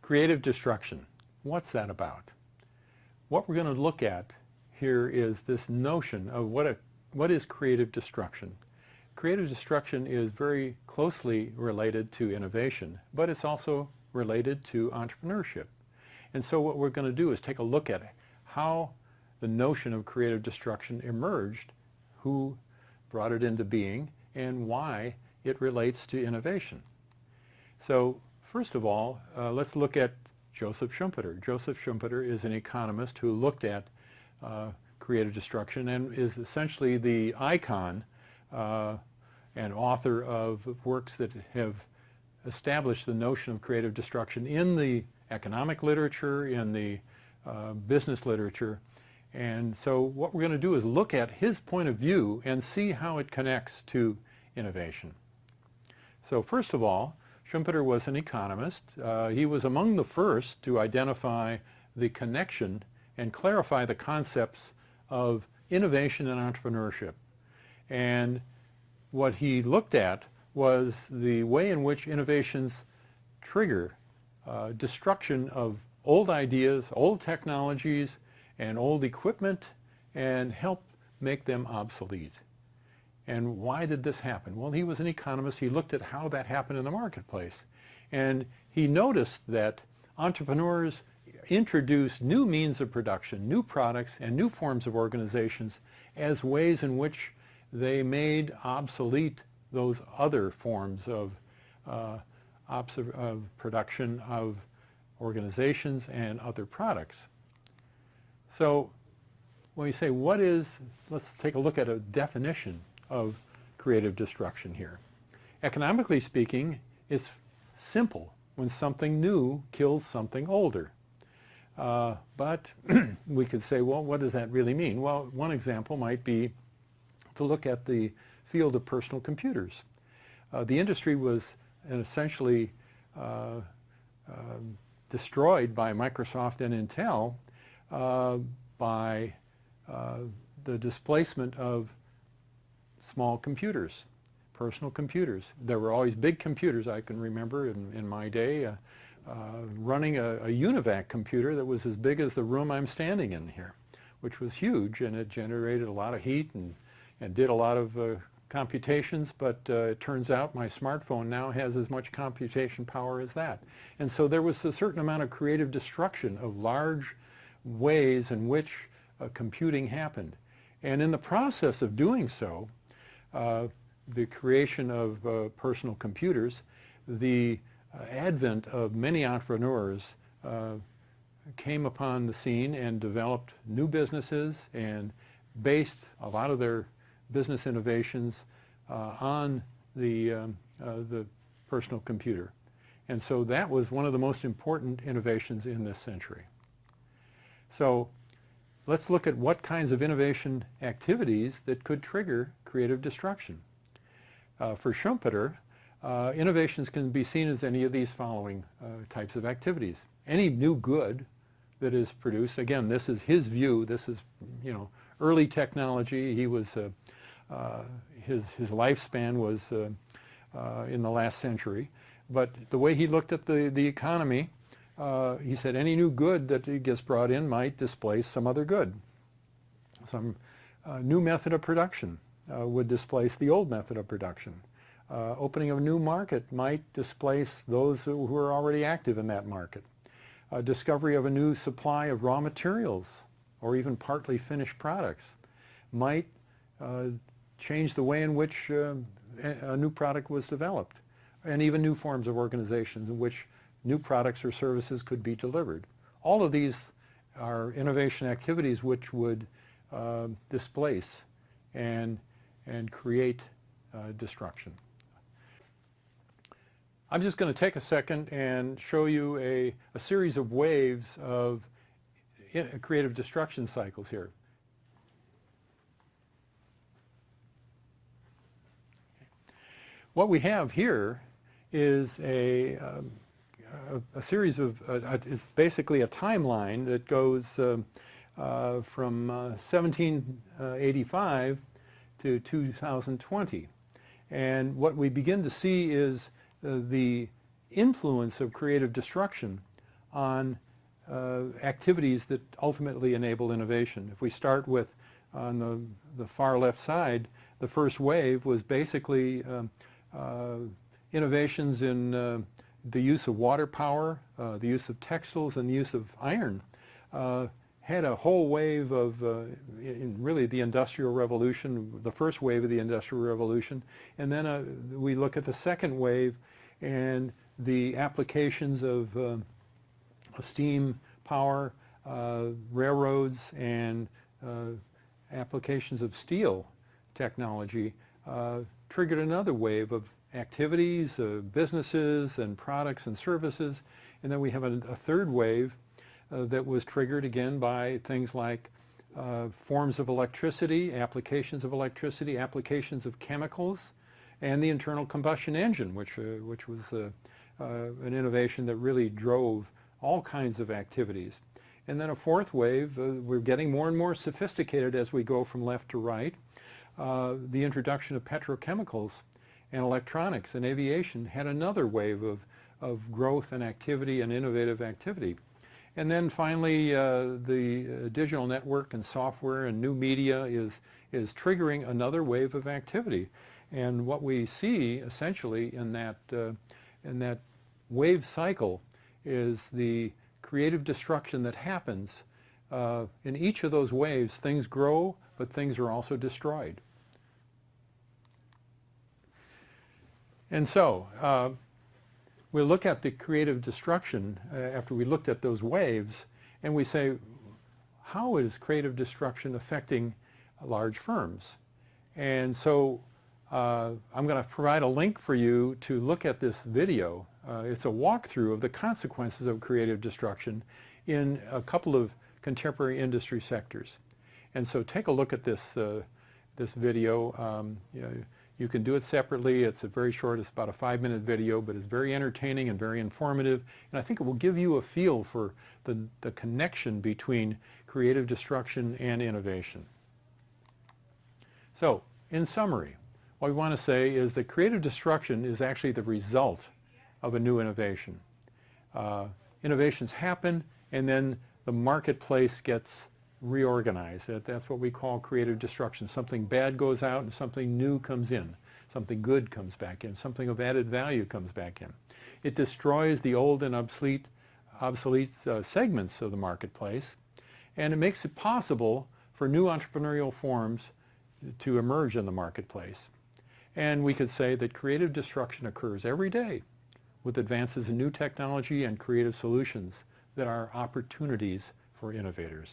Creative destruction. What's that about? What we're going to look at here is this notion of what is creative destruction. Creative destruction is very closely related to innovation, but it's also related to entrepreneurship. And so what we're going to do is take a look at how the notion of creative destruction emerged, who brought it into being, and why it relates to innovation. So first of all, let's look at Joseph Schumpeter. Joseph Schumpeter is an economist who looked at creative destruction and is essentially the icon and author of works that have established the notion of creative destruction in the economic literature, in the business literature. And so what we're going to do is look at his point of view and see how it connects to innovation. So first of all, Schumpeter was an economist. He was among the first to identify the connection and clarify the concepts of innovation and entrepreneurship. And what he looked at was the way in which innovations trigger destruction of old ideas, old technologies, and old equipment, and help make them obsolete. And why did this happen? Well, he was an economist. He looked at how that happened in the marketplace. And he noticed that entrepreneurs introduced new means of production, new products, and new forms of organizations as ways in which they made obsolete those other forms of production of organizations and other products. So when we say let's take a look at a definition of creative destruction here. Economically speaking, it's simple when something new kills something older. But we could say, well, what does that really mean? Well, one example might be to look at the field of personal computers. The industry was essentially destroyed by Microsoft and Intel by the displacement of small computers, personal computers. There were always big computers, I can remember in my day, running a UNIVAC computer that was as big as the room I'm standing in here, which was huge, and it generated a lot of heat and did a lot of computations, but it turns out my smartphone now has as much computation power as that. And so there was a certain amount of creative destruction of large ways in which computing happened. And in the process of doing so, the creation of personal computers, the advent of many entrepreneurs came upon the scene and developed new businesses and based a lot of their business innovations on the personal computer. And so that was one of the most important innovations in this century. So let's look at what kinds of innovation activities that could trigger creative destruction. For Schumpeter, innovations can be seen as any of these following types of activities. Any new good that is produced, again, this is his view, this is, early technology. He was, his lifespan was in the last century. But the way he looked at the economy, he said any new good that gets brought in might displace some other good. Some new method of production would displace the old method of production. Opening of a new market might displace those who are already active in that market. Discovery of a new supply of raw materials or even partly finished products might change the way in which a new product was developed, and even new forms of organizations in which new products or services could be delivered. All of these are innovation activities which would displace and create destruction. I'm just going to take a second and show you a series of waves of creative destruction cycles here. What we have here is a series of, it's basically a timeline that goes from 1785 to 2020. And what we begin to see is the influence of creative destruction on activities that ultimately enable innovation. If we start with, on the far left side, the first wave was basically innovations in the use of water power, the use of textiles, and the use of iron. Had a whole wave of, in really the Industrial Revolution, the first wave of the Industrial Revolution, and then we look at the second wave and the applications of steam power, railroads, and applications of steel technology triggered another wave of activities, businesses and products and services. And then we have a third wave that was triggered again by things like forms of electricity, applications of chemicals, and the internal combustion engine, which was an innovation that really drove all kinds of activities. And then a fourth wave, we're getting more and more sophisticated as we go from left to right. The introduction of petrochemicals and electronics and aviation had another wave of growth and activity and innovative activity. And then finally, the digital network and software and new media is triggering another wave of activity. And what we see essentially in that wave cycle is the creative destruction that happens. In each of those waves, things grow, but things are also destroyed. And so we look at the creative destruction after we looked at those waves, and we say, how is creative destruction affecting large firms? And so I'm going to provide a link for you to look at this video. It's a walkthrough of the consequences of creative destruction in a couple of contemporary industry sectors. And so take a look at this video. You can do it separately. It's very short. It's about a 5-minute video, but it's very entertaining and very informative. And I think it will give you a feel for the connection between creative destruction and innovation. So, in summary, what we want to say is that creative destruction is actually the result of a new innovation. Innovations happen, and then the marketplace gets reorganized. That's what we call creative destruction. Something bad goes out and something new comes in. Something good comes back in. Something of added value comes back in. It destroys the old and obsolete segments of the marketplace, and it makes it possible for new entrepreneurial forms to emerge in the marketplace. And we could say that creative destruction occurs every day with advances in new technology and creative solutions that are opportunities for innovators.